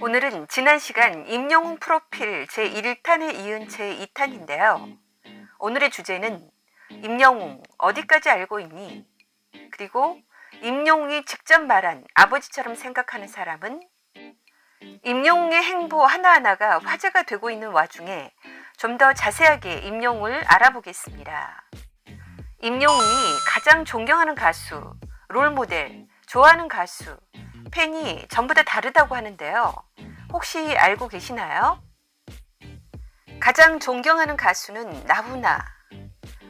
오늘은 지난 시간 임영웅 프로필 제1탄에 이은 제2탄인데요. 오늘의 주제는 임영웅 어디까지 알고 있니? 그리고 임영웅이 직접 말한 아버지처럼 생각하는 사람은? 임영웅의 행보 하나하나가 화제가 되고 있는 와중에 좀 더 자세하게 임영웅을 알아보겠습니다. 임영웅이 가장 존경하는 가수, 롤모델, 좋아하는 가수, 팬이 전부 다 다르다고 하는데요. 혹시 알고 계시나요? 가장 존경하는 가수는 나훈아,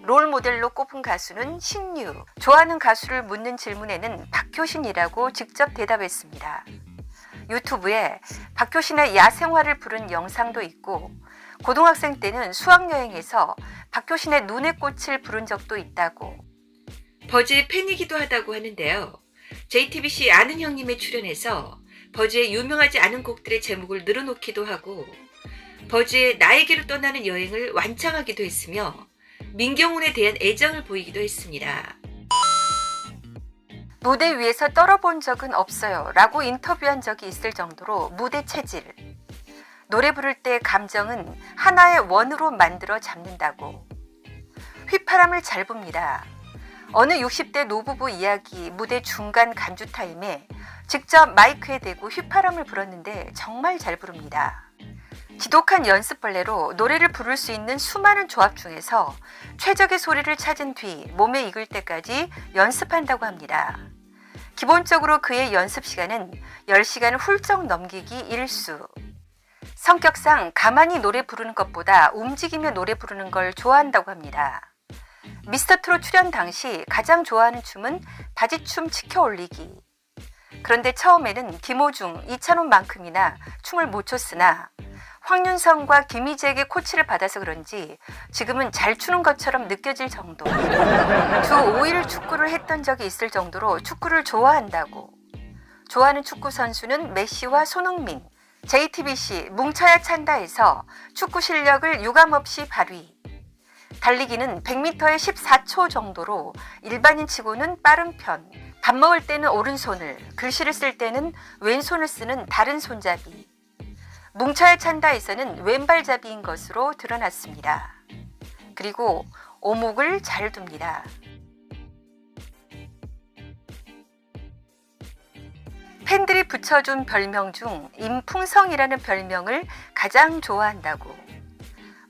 롤모델로 꼽은 가수는 신유, 좋아하는 가수를 묻는 질문에는 박효신이라고 직접 대답했습니다. 유튜브에 박효신의 야생화를 부른 영상도 있고 고등학생 때는 수학여행에서 박효신의 눈의 꽃을 부른 적도 있다고. 버즈의 팬이기도 하다고 하는데요. JTBC 아는 형님에 출연해서 버즈의 유명하지 않은 곡들의 제목을 늘어놓기도 하고 버즈의 나에게로 떠나는 여행을 완창하기도 했으며 민경훈에 대한 애정을 보이기도 했습니다. 무대 위에서 떨어본 적은 없어요 라고 인터뷰한 적이 있을 정도로 무대 체질, 노래 부를 때 감정은 하나의 원으로 만들어 잡는다고. 휘파람을 잘 붑니다. 어느 60대 노부부 이야기 무대 중간 간주 타임에 직접 마이크에 대고 휘파람을 불었는데 정말 잘 부릅니다. 지독한 연습벌레로 노래를 부를 수 있는 수많은 조합 중에서 최적의 소리를 찾은 뒤 몸에 익을 때까지 연습한다고 합니다. 기본적으로 그의 연습 시간은 10시간을 훌쩍 넘기기 일수. 성격상 가만히 노래 부르는 것보다 움직이며 노래 부르는 걸 좋아한다고 합니다. 미스터트롯 출연 당시 가장 좋아하는 춤은 바지춤 치켜 올리기. 그런데 처음에는 김호중, 이찬원만큼이나 춤을 못 췄으나 황윤성과 김희재에게 코치를 받아서 그런지 지금은 잘 추는 것처럼 느껴질 정도. 주 5일 축구를 했던 적이 있을 정도로 축구를 좋아한다고. 좋아하는 축구 선수는 메시와 손흥민. JTBC 뭉쳐야 찬다에서 축구 실력을 유감없이 발휘. 달리기는 100m에 14초 정도로 일반인 치고는 빠른 편. 밥 먹을 때는 오른손을, 글씨를 쓸 때는 왼손을 쓰는 다른 손잡이. 뭉쳐야 찬다에서는 왼발잡이인 것으로 드러났습니다. 그리고 오목을 잘 둡니다. 팬들이 붙여준 별명 중 임풍성이라는 별명을 가장 좋아한다고.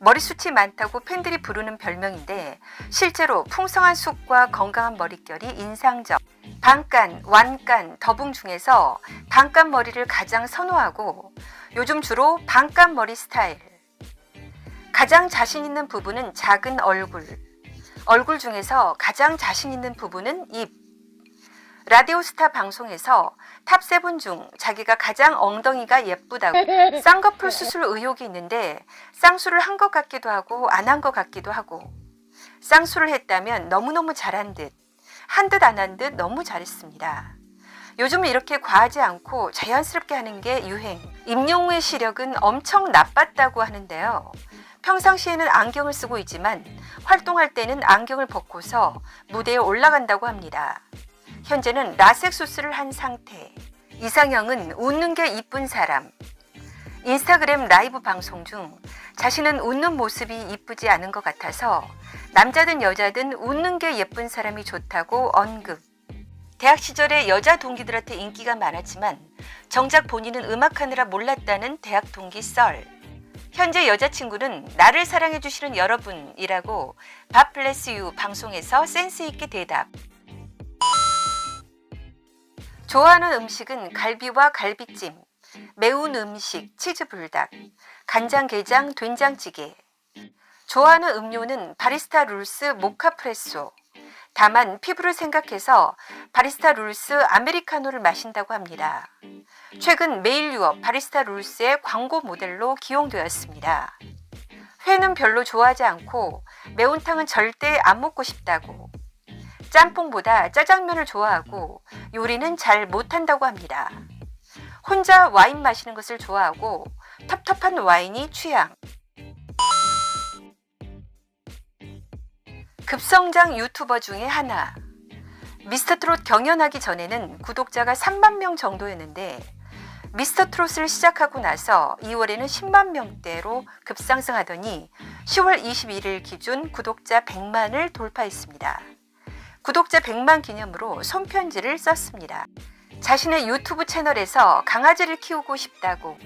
머리숱이 많다고 팬들이 부르는 별명인데 실제로 풍성한 숱과 건강한 머릿결이 인상적. 반깐, 완깐, 더붕 중에서 반깐 머리를 가장 선호하고 요즘 주로 반깐 머리 스타일. 가장 자신 있는 부분은 작은 얼굴. 얼굴 중에서 가장 자신 있는 부분은 입. 라디오스타 방송에서 탑7 중 자기가 가장 엉덩이가 예쁘다고. 쌍꺼풀 수술 의혹이 있는데 쌍수를 한 것 같기도 하고 안 한 것 같기도 하고. 쌍수를 했다면 너무너무 잘한 듯, 한 듯 안 한 듯 너무 잘했습니다. 요즘은 이렇게 과하지 않고 자연스럽게 하는 게 유행. 임영웅의 시력은 엄청 나빴다고 하는데요. 평상시에는 안경을 쓰고 있지만 활동할 때는 안경을 벗고서 무대에 올라간다고 합니다. 현재는 라섹 수술을 한 상태. 이상형은 웃는 게 이쁜 사람. 인스타그램 라이브 방송 중 자신은 웃는 모습이 이쁘지 않은 것 같아서 남자든 여자든 웃는 게 예쁜 사람이 좋다고 언급. 대학 시절에 여자 동기들한테 인기가 많았지만 정작 본인은 음악하느라 몰랐다는 대학 동기 썰. 현재 여자친구는 나를 사랑해주시는 여러분이라고 밥 블레스 유 방송에서 센스있게 대답. 좋아하는 음식은 갈비와 갈비찜, 매운 음식, 치즈불닭, 간장게장, 된장찌개. 좋아하는 음료는 바리스타 룰스 모카 프레소. 다만 피부를 생각해서 바리스타 룰스 아메리카노를 마신다고 합니다. 최근 메일 유업 바리스타 룰스의 광고 모델로 기용되었습니다. 회는 별로 좋아하지 않고 매운탕은 절대 안 먹고 싶다고. 짬뽕보다 짜장면을 좋아하고 요리는 잘 못한다고 합니다. 혼자 와인 마시는 것을 좋아하고 텁텁한 와인이 취향. 급성장 유튜버 중에 하나. 미스터트롯 경연하기 전에는 구독자가 3만 명 정도였는데 미스터트롯을 시작하고 나서 2월에는 10만 명대로 급상승하더니 10월 21일 기준 구독자 100만을 돌파했습니다. 구독자 100만 기념으로 손편지를 썼습니다. 자신의 유튜브 채널에서 강아지를 키우고 싶다고.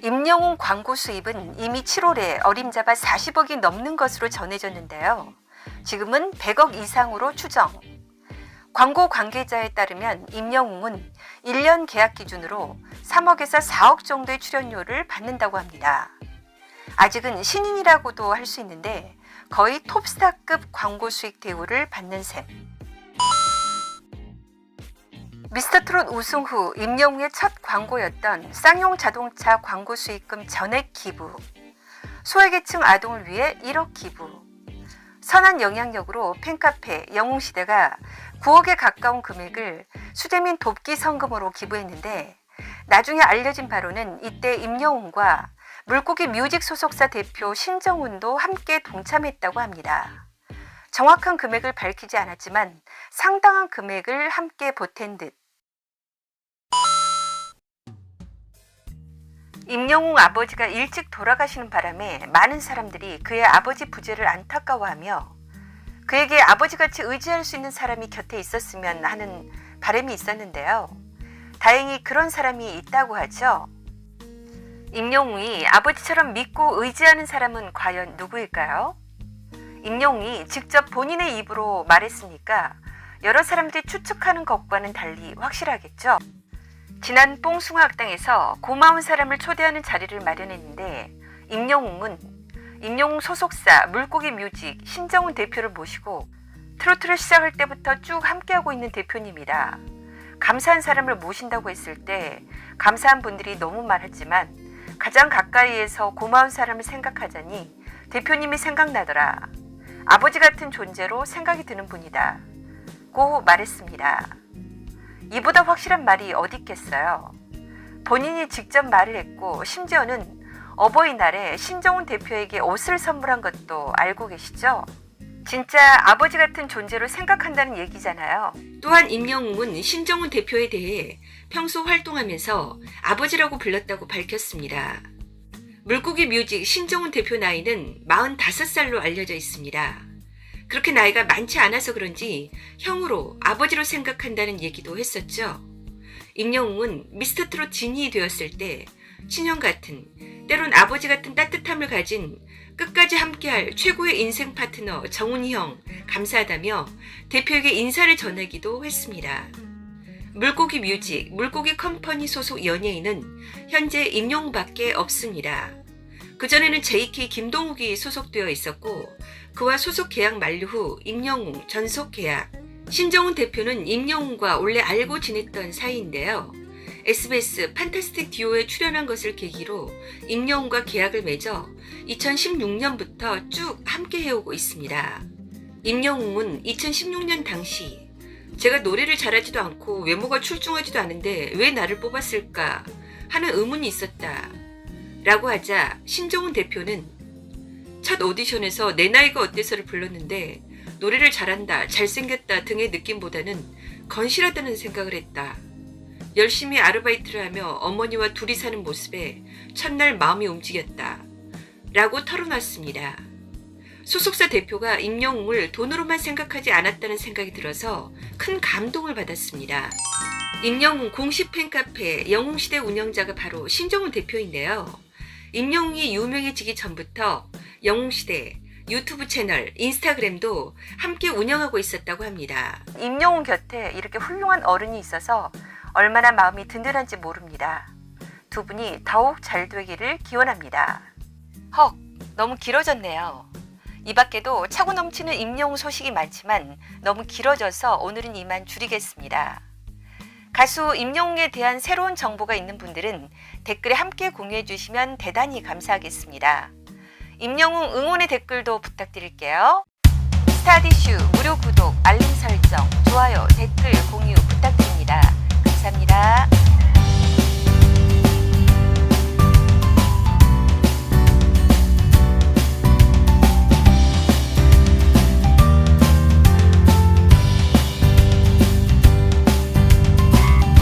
임영웅 광고 수입은 이미 7월에 어림잡아 40억이 넘는 것으로 전해졌는데요. 지금은 100억 이상으로 추정. 광고 관계자에 따르면 임영웅은 1년 계약 기준으로 3억에서 4억 정도의 출연료를 받는다고 합니다. 아직은 신인이라고도 할 수 있는데 거의 톱스타급 광고 수익 대우를 받는 셈. 미스터트롯 우승 후 임영웅의 첫 광고였던 쌍용 자동차 광고 수익금 전액 기부, 소외계층 아동을 위해 1억 기부, 선한 영향력으로 팬카페 영웅시대가 9억에 가까운 금액을 수재민 돕기 성금으로 기부했는데 나중에 알려진 바로는 이때 임영웅과 물고기 뮤직 소속사 대표 신정훈도 함께 동참했다고 합니다. 정확한 금액을 밝히지 않았지만 상당한 금액을 함께 보탠 듯. 임영웅 아버지가 일찍 돌아가시는 바람에 많은 사람들이 그의 아버지 부재를 안타까워하며 그에게 아버지같이 의지할 수 있는 사람이 곁에 있었으면 하는 바람이 있었는데요. 다행히 그런 사람이 있다고 하죠. 임영웅이 아버지처럼 믿고 의지하는 사람은 과연 누구일까요? 임영웅이 직접 본인의 입으로 말했으니까 여러 사람들이 추측하는 것과는 달리 확실하겠죠. 지난 뽕숭아 학당에서 고마운 사람을 초대하는 자리를 마련했는데 임영웅은 임영웅 소속사 물고기 뮤직 신정훈 대표를 모시고 트로트를 시작할 때부터 쭉 함께하고 있는 대표님이다. 감사한 사람을 모신다고 했을 때 감사한 분들이 너무 많았지만 가장 가까이에서 고마운 사람을 생각하자니 대표님이 생각나더라. 아버지 같은 존재로 생각이 드는 분이다. 고 말했습니다. 이보다 확실한 말이 어디 있겠어요. 본인이 직접 말을 했고 심지어는 어버이날에 신정훈 대표에게 옷을 선물한 것도 알고 계시죠? 진짜 아버지 같은 존재로 생각한다는 얘기잖아요. 또한 임영웅은 신정훈 대표에 대해 평소 활동하면서 아버지라고 불렀다고 밝혔습니다. 물고기 뮤직 신정훈 대표 나이는 45살로 알려져 있습니다. 그렇게 나이가 많지 않아서 그런지 형으로 아버지로 생각한다는 얘기도 했었죠. 임영웅은 미스터트롯 진이 되었을 때 친형 같은, 때론 아버지 같은 따뜻함을 가진 끝까지 함께할 최고의 인생 파트너 정훈이 형 감사하다며 대표에게 인사를 전하기도 했습니다. 물고기 뮤직, 물고기 컴퍼니 소속 연예인은 현재 임영웅밖에 없습니다. 그전에는 JK 김동욱이 소속되어 있었고 그와 소속 계약 만료 후 임영웅 전속 계약. 신정훈 대표는 임영웅과 원래 알고 지냈던 사이인데요. SBS 판타스틱 듀오에 출연한 것을 계기로 임영웅과 계약을 맺어 2016년부터 쭉 함께 해오고 있습니다. 임영웅은 2016년 당시 제가 노래를 잘하지도 않고 외모가 출중하지도 않은데 왜 나를 뽑았을까 하는 의문이 있었다 라고 하자 신정훈 대표는 첫 오디션에서 내 나이가 어때서를 불렀는데 노래를 잘한다, 잘생겼다 등의 느낌보다는 건실하다는 생각을 했다. 열심히 아르바이트를 하며 어머니와 둘이 사는 모습에 첫날 마음이 움직였다 라고 털어놨습니다. 소속사 대표가 임영웅을 돈으로만 생각하지 않았다는 생각이 들어서 큰 감동을 받았습니다. 임영웅 공식 팬카페 영웅시대 운영자가 바로 신정훈 대표인데요. 임영웅이 유명해지기 전부터 영웅시대, 유튜브 채널, 인스타그램도 함께 운영하고 있었다고 합니다. 임영웅 곁에 이렇게 훌륭한 어른이 있어서 얼마나 마음이 든든한지 모릅니다. 두 분이 더욱 잘 되기를 기원합니다. 헉, 너무 길어졌네요. 이 밖에도 차고 넘치는 임영웅 소식이 많지만 너무 길어져서 오늘은 이만 줄이겠습니다. 가수 임영웅에 대한 새로운 정보가 있는 분들은 댓글에 함께 공유해 주시면 대단히 감사하겠습니다. 임영웅 응원의 댓글도 부탁드릴게요. 스타디슈 무료 구독, 알림 설정, 좋아요, 댓글, 공유 부탁드립니다.